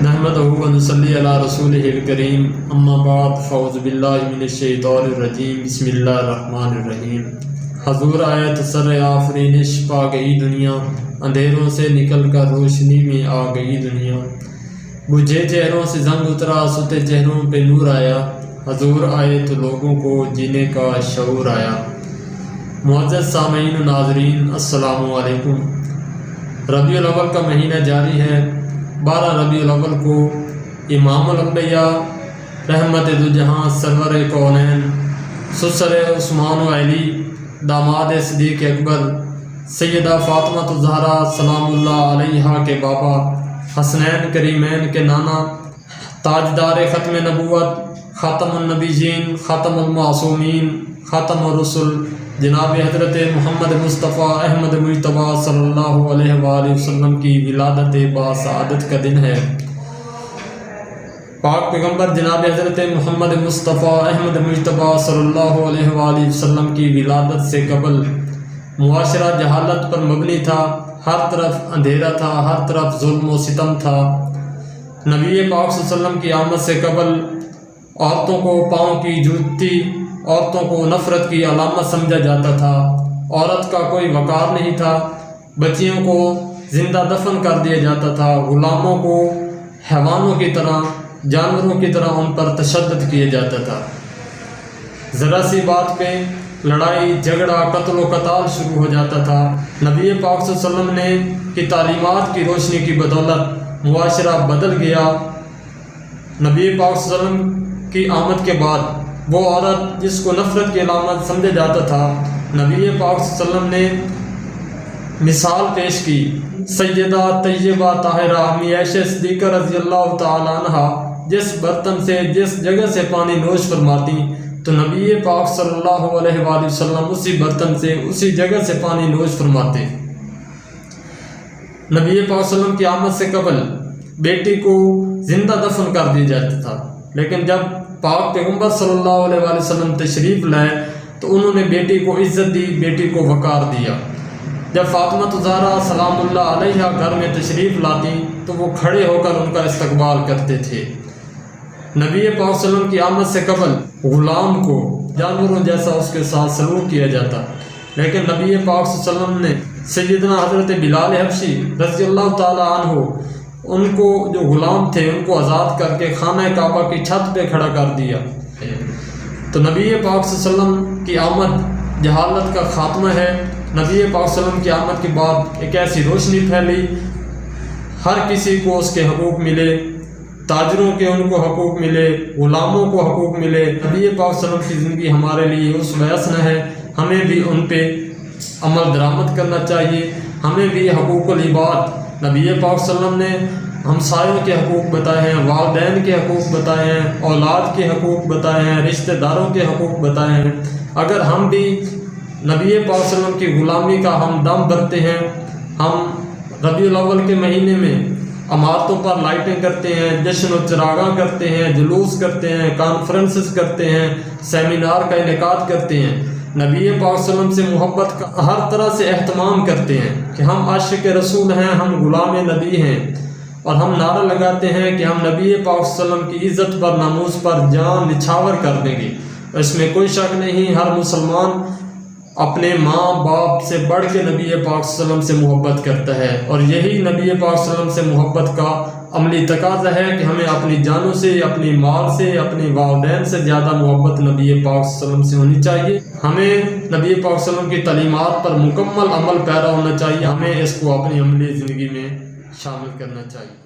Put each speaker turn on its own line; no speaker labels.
نحمدہ و نصلی علی رسولہ الکریم اما بعد فاعوذ باللہ من الشیطان الرجیم بسم اللہ الرحمن الرحیم۔ حضور آئے تو سر آفرینش پا گئی دنیا، اندھیروں سے نکل کر روشنی میں آ گئی دنیا۔ بجھے چہروں سے زنگ اترا، ستے چہروں پہ نور آیا، حضور آئے تو لوگوں کو جینے کا شعور آیا۔ معزز سامعین و ناظرین السلام علیکم۔ ربیع الاول کا مہینہ جاری ہے۔ 12 ربیع الاول کو امام الانبیاء رحمت دو جہاں سرور کونین سسر عثمان و علی داماد صدیق اکبر سیدہ فاطمہ الزہرا سلام اللہ علیہا کے بابا، حسنین کریمین کے نانا، تاجدار ختم نبوت، خاتم النبیین، خاتم المعصومین، خاتم الرسل جناب حضرت محمد مصطفیٰ احمد مجتبیٰ صلی اللہ علیہ وآلہ وسلم کی ولادت باسعادت کا دن ہے۔ پاک پیغمبر جناب حضرت محمد مصطفیٰ احمد مجتبیٰ صلی اللہ علیہ وآلہ وسلم کی ولادت سے قبل معاشرہ جہالت پر مبنی تھا، ہر طرف اندھیرا تھا، ہر طرف ظلم و ستم تھا۔ نبی پاک صلی اللہ علیہ وسلم کی آمد سے قبل عورتوں کو پاؤں کی جوتی، عورتوں کو نفرت کی علامت سمجھا جاتا تھا، عورت کا کوئی وقار نہیں تھا، بچیوں کو زندہ دفن کر دیا جاتا تھا، غلاموں کو حیوانوں کی طرح، جانوروں کی طرح ان پر تشدد کیا جاتا تھا۔ ذرا سی بات پہ لڑائی جھگڑا قتل و قتال شروع ہو جاتا تھا۔ نبی پاک صلی اللہ علیہ وسلم نے کی تعلیمات کی روشنی کی بدولت معاشرہ بدل گیا۔ نبی پاک صلی اللہ علیہ وسلم کی آمد کے بعد وہ عورت جس کو نفرت کی علامت سمجھا جاتا تھا، نبی پاک صلی اللہ علیہ وسلم نے مثال پیش کی۔ سیدہ طیبہ طاہرہ امی عائشہ صدیقہ رضی اللہ تعالیٰ عنہ جس برتن سے، جس جگہ سے پانی نوش فرماتی تو نبی پاک صلی اللہ علیہ وآلہ وسلم اسی برتن سے، اسی جگہ سے پانی نوش فرماتے۔ نبی پاک صلی اللہ علیہ وسلم کی آمد سے قبل بیٹی کو زندہ دفن کر دیا جاتا تھا، لیکن جب پاک پیغمبر صلی اللہ علیہ وآلہ وسلم تشریف لائے تو انہوں نے بیٹی کو عزت دی، بیٹی کو وقار دیا۔ جب فاطمہ الزہرا سلام اللہ علیہا گھر میں تشریف لاتی تو وہ کھڑے ہو کر ان کا استقبال کرتے تھے۔ نبی پاک صلی اللہ علیہ وسلم کی آمد سے قبل غلام کو جانوروں جیسا اس کے ساتھ سلوک کیا جاتا، لیکن نبی پاک صلی اللہ علیہ وسلم نے سیدنا حضرت بلال حبشی رضی اللہ تعالیٰ عنہ ان کو جو غلام تھے ان کو آزاد کر کے خانہ کعبہ کی چھت پہ کھڑا کر دیا۔ تو نبی پاک صلی اللہ علیہ وسلم کی آمد جہالت کا خاتمہ ہے۔ نبی پاک صلی اللہ علیہ وسلم کی آمد کے بعد ایک ایسی روشنی پھیلی، ہر کسی کو اس کے حقوق ملے، تاجروں کے ان کو حقوق ملے، غلاموں کو حقوق ملے۔ نبی پاک صلی اللہ علیہ وسلم کی زندگی ہمارے لیے اسوہ حسنہ ہے، ہمیں بھی ان پہ عمل درآمد کرنا چاہیے۔ ہمیں بھی حقوق العباد نبی پاک صلی اللہ علیہ وسلم نے ہمسایوں کے حقوق بتائے ہیں، والدین کے حقوق بتائے ہیں، اولاد کے حقوق بتائے ہیں، رشتہ داروں کے حقوق بتائے ہیں۔ اگر ہم بھی نبی پاک صلی اللہ علیہ وسلم کی غلامی کا ہم دم بھرتے ہیں، ہم ربیع الاول کے مہینے میں عمارتوں پر لائٹنگ کرتے ہیں، جشن و چراغاں کرتے ہیں، جلوس کرتے ہیں، کانفرنسز کرتے ہیں، سیمینار کا انعقاد کرتے ہیں، نبی پاک صلی اللہ علیہ وسلم سے محبت کا ہر طرح سے اہتمام کرتے ہیں کہ ہم عاشق رسول ہیں، ہم غلام نبی ہیں، اور ہم نعرہ لگاتے ہیں کہ ہم نبی پاک صلی اللہ علیہ وسلم کی عزت پر، ناموس پر جان نچھاور کر دیں گے۔ اس میں کوئی شک نہیں، ہر مسلمان اپنے ماں باپ سے بڑھ کے نبی پاک صلی اللہ علیہ وسلم سے محبت کرتا ہے، اور یہی نبی پاک صلی اللہ علیہ وسلم سے محبت کا عملی تقاضا ہے کہ ہمیں اپنی جانوں سے، اپنی مال سے، اپنی والدین سے زیادہ محبت نبی پاک صلی اللہ علیہ وسلم سے ہونی چاہیے۔ ہمیں نبی پاک صلی اللہ علیہ وسلم کی تعلیمات پر مکمل عمل پیرا ہونا چاہیے، ہمیں اس کو اپنی عملی زندگی میں شامل کرنا چاہیے۔